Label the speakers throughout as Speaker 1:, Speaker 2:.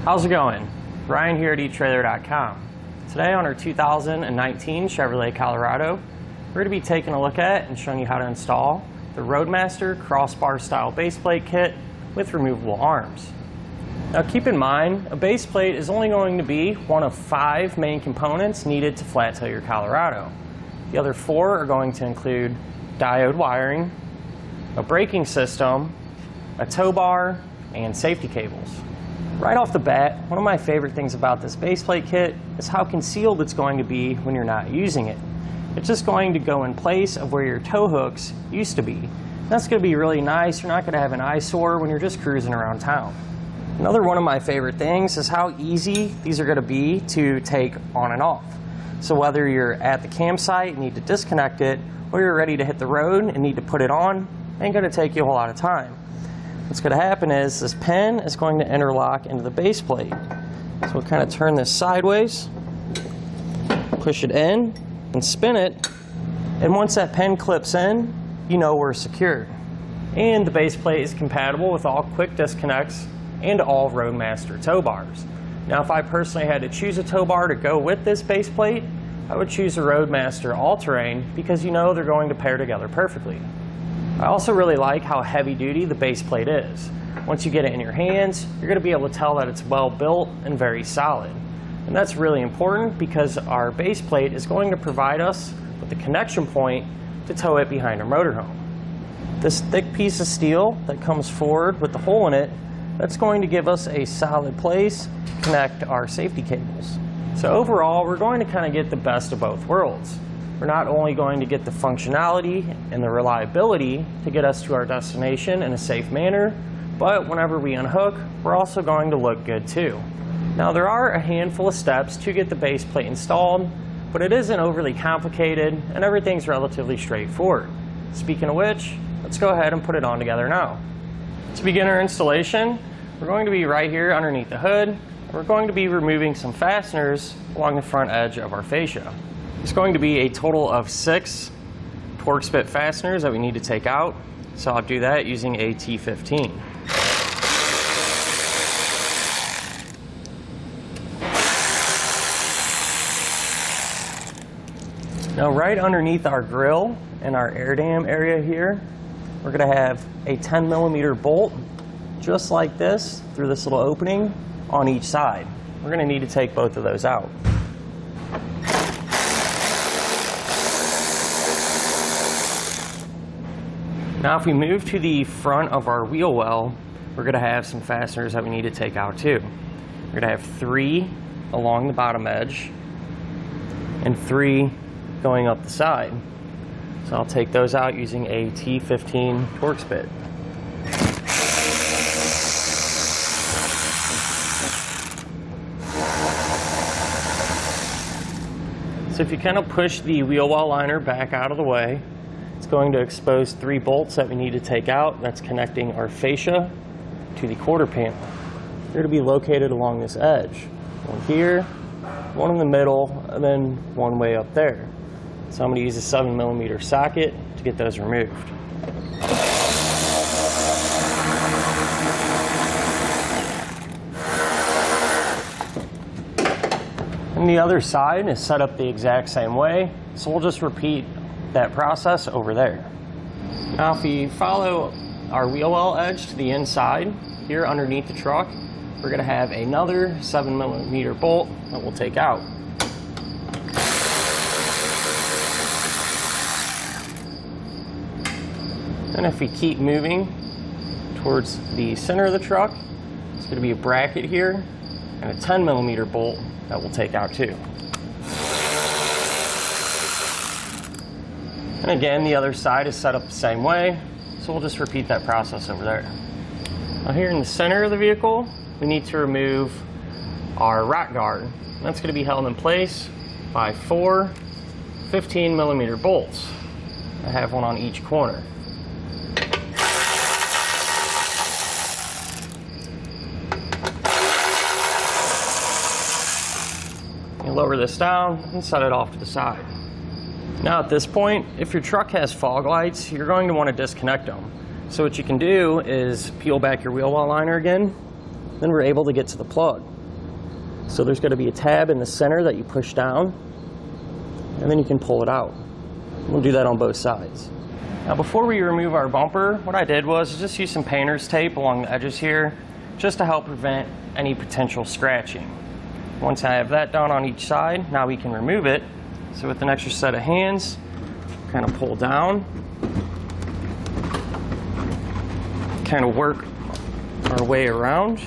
Speaker 1: How's it going? Ryan here at etrailer.com. Today on our 2019 Chevrolet Colorado, we're going to be taking a look at and showing you how to install the Roadmaster Crossbar-Style Base Plate Kit with removable arms. Now keep in mind, a base plate is only going to be one of 5 main components needed to flat tail your Colorado. The other 4 are going to include diode wiring, a braking system, a tow bar, and safety cables. Right off the bat, one of my favorite things about this base plate kit is how concealed it's going to be when you're not using it. It's just going to go in place of where your tow hooks used to be. That's going to be really nice. You're not going to have an eyesore when you're just cruising around town. Another one of my favorite things is how easy these are going to be to take on and off. So whether you're at the campsite and need to disconnect it, or you're ready to hit the road and need to put it on, ain't going to take you a whole lot of time. What's going to happen is this pin is going to interlock into the base plate. So we'll kind of turn this sideways, push it in, and spin it. And once that pin clips in, you know we're secured. And the base plate is compatible with all quick disconnects and all Roadmaster tow bars. Now if I personally had to choose a tow bar to go with this base plate, I would choose a Roadmaster All-Terrain because you know they're going to pair together perfectly. I also really like how heavy duty the base plate is. Once you get it in your hands, you're going to be able to tell that it's well built and very solid. And that's really important because our base plate is going to provide us with the connection point to tow it behind our motorhome. This thick piece of steel that comes forward with the hole in it, that's going to give us a solid place to connect our safety cables. So overall, we're going to kind of get the best of both worlds. We're not only going to get the functionality and the reliability to get us to our destination in a safe manner, but whenever we unhook, we're also going to look good too. Now there are a handful of steps to get the base plate installed, but it isn't overly complicated and everything's relatively straightforward. Speaking of which, let's go ahead and put it on together now. To begin our installation, we're going to be right here underneath the hood. We're going to be removing some fasteners along the front edge of our fascia. There's going to be a total of 6 Torx bit fasteners that we need to take out, so I'll do that using a T15. Now right underneath our grill and our air dam area here, we're going to have a 10mm bolt just like this through this little opening on each side. We're going to need to take both of those out. Now if we move to the front of our wheel well, we're going to have some fasteners that we need to take out too. We're going to have 3 along the bottom edge and 3 going up the side. So I'll take those out using a T15 Torx bit. So if you kind of push the wheel well liner back out of the way, it's going to expose 3 bolts that we need to take out. That's connecting our fascia to the quarter panel. They're to be located along this edge. One here, one in the middle, and then one way up there. So I'm going to use a 7mm socket to get those removed. And the other side is set up the exact same way, so we'll just repeat that process over there. Now if we follow our wheel well edge to the inside, here underneath the truck, we're going to have another 7mm bolt that we'll take out. And if we keep moving towards the center of the truck, it's going to be a bracket here and a 10mm bolt that we'll take out too. And again, the other side is set up the same way, so we'll just repeat that process over there. Now here in the center of the vehicle, we need to remove our rock guard. That's going to be held in place by 4 15mm bolts. I have one on each corner. You lower this down and set it off to the side. Now at this point, if your truck has fog lights, you're going to want to disconnect them. So what you can do is peel back your wheel well liner again, then we're able to get to the plug. So there's going to be a tab in the center that you push down, and then you can pull it out. We'll do that on both sides. Now before we remove our bumper, what I did was just use some painter's tape along the edges here, just to help prevent any potential scratching. Once I have that done on each side, now we can remove it. So with an extra set of hands, kind of pull down, kind of work our way around.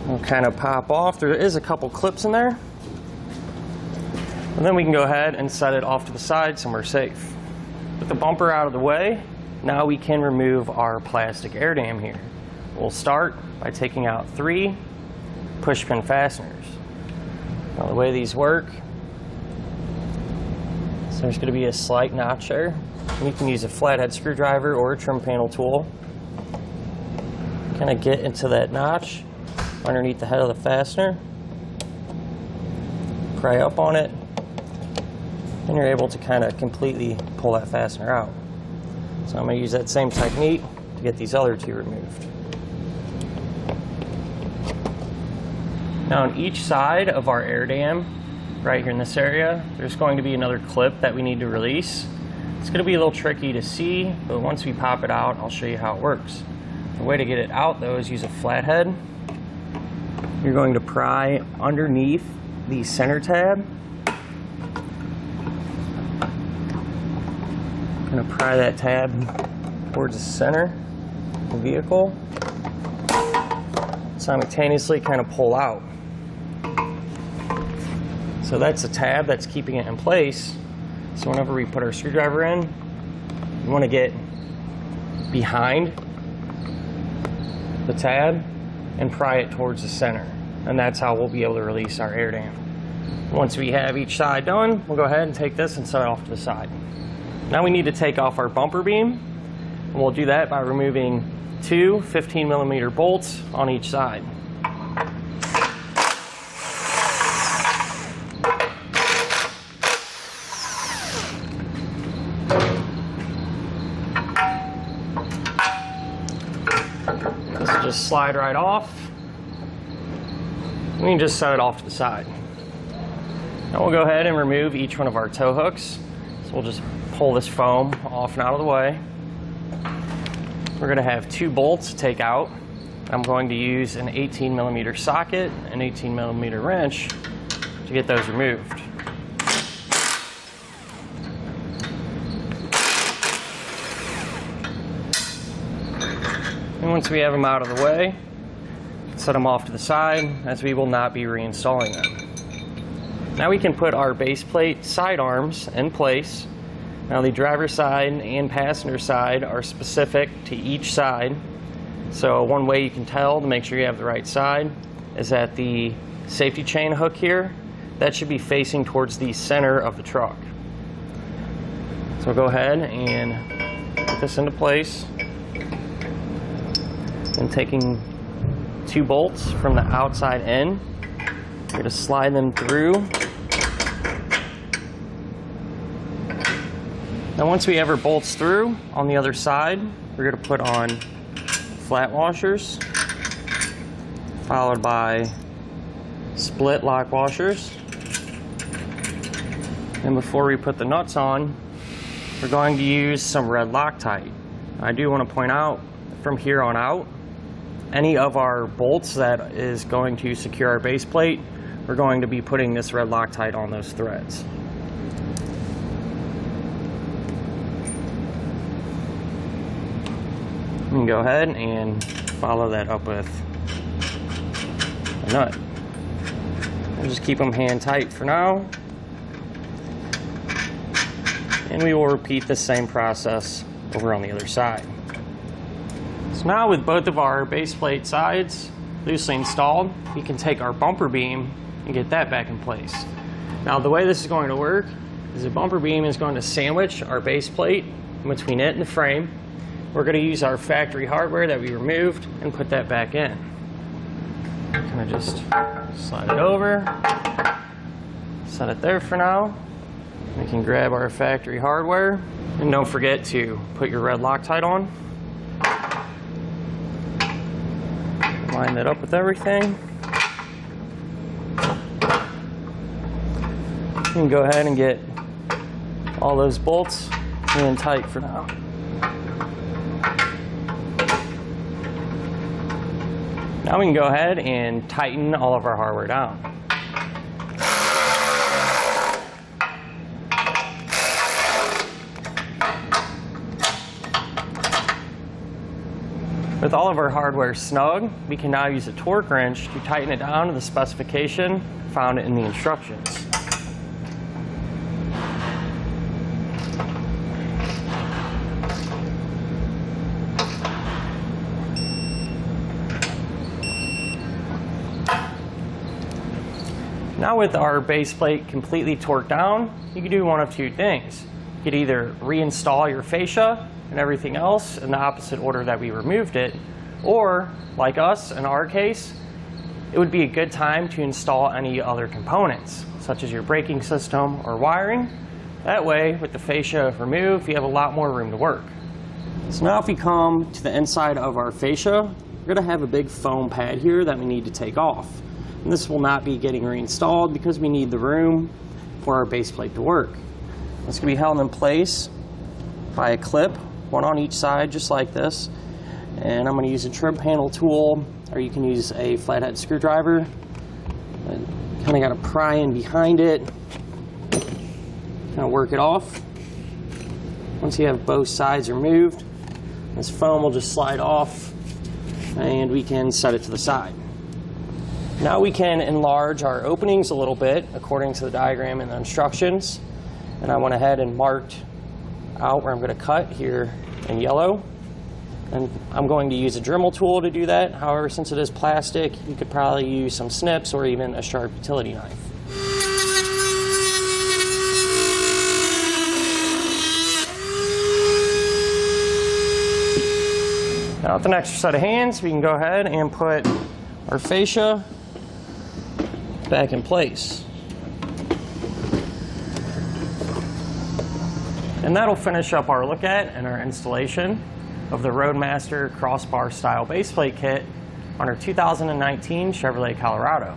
Speaker 1: We'll kind of pop off. There is a couple clips in there. And then we can go ahead and set it off to the side somewhere safe. With the bumper out of the way, now we can remove our plastic air dam here. We'll start by taking out 3 push pin fasteners. Now the way these work, so there's going to be a slight notch there. You can use a flathead screwdriver or a trim panel tool. Kind of get into that notch underneath the head of the fastener. Pry up on it, and you're able to kind of completely pull that fastener out. So I'm going to use that same technique to get these other 2 removed. Now on each side of our air dam, right here in this area, there's going to be another clip that we need to release. It's going to be a little tricky to see, but once we pop it out, I'll show you how it works. The way to get it out though is use a flathead. You're going to pry underneath the center tab. I'm going to pry that tab towards the center of the vehicle. Simultaneously kind of pull out. So that's the tab that's keeping it in place. So whenever we put our screwdriver in, you want to get behind the tab and pry it towards the center. And that's how we'll be able to release our air dam. Once we have each side done, we'll go ahead and take this and set it off to the side. Now we need to take off our bumper beam, and we'll do that by removing 2 15mm bolts on each side. This will just slide right off. We can just set it off to the side. Now we'll go ahead and remove each one of our tow hooks. So we'll just pull this foam off and out of the way. We're going to have 2 bolts to take out. I'm going to use an 18mm socket and 18mm wrench to get those removed. And once we have them out of the way, set them off to the side, as we will not be reinstalling them. Now we can put our base plate side arms in place. Now the driver's side and passenger side are specific to each side. So one way you can tell to make sure you have the right side is that the safety chain hook here, that should be facing towards the center of the truck. So go ahead and put this into place. And taking 2 bolts from the outside in, we're going to slide them through. Now once we have our bolts through, on the other side, we're going to put on flat washers, followed by split lock washers. And before we put the nuts on, we're going to use some red Loctite. I do want to point out, from here on out, any of our bolts that is going to secure our base plate, we're going to be putting this red Loctite on those threads. You can go ahead and follow that up with a nut. We'll just keep them hand tight for now. And we will repeat the same process over on the other side. So now with both of our base plate sides loosely installed, we can take our bumper beam and get that back in place. Now the way this is going to work is the bumper beam is going to sandwich our base plate in between it and the frame. We're going to use our factory hardware that we removed and put that back in. Kind of just slide it over, set it there for now. We can grab our factory hardware, and don't forget to put your red Loctite on. Line that up with everything. You can go ahead and get all those bolts in tight for now. Now we can go ahead and tighten all of our hardware down. With all of our hardware snug, we can now use a torque wrench to tighten it down to the specification found in the instructions. Now with our base plate completely torqued down, you can do one of two things. You could either reinstall your fascia and everything else in the opposite order that we removed it, or, like us in our case, it would be a good time to install any other components, such as your braking system or wiring. That way, with the fascia removed, you have a lot more room to work. So now if we come to the inside of our fascia, we're going to have a big foam pad here that we need to take off. And this will not be getting reinstalled because we need the room for our base plate to work. It's going to be held in place by a clip, one on each side, just like this. And I'm going to use a trim panel tool, or you can use a flathead screwdriver. Kind of got to pry in behind it, kind of work it off. Once you have both sides removed, this foam will just slide off, and we can set it to the side. Now we can enlarge our openings a little bit according to the diagram and the instructions. And I went ahead and marked out where I'm going to cut here in yellow. And I'm going to use a Dremel tool to do that. However, since it is plastic, you could probably use some snips or even a sharp utility knife. Now with an extra set of hands, we can go ahead and put our fascia back in place. And that'll finish up our look at and our installation of the Roadmaster Crossbar-Style Base Plate Kit on our 2019 Chevrolet Colorado.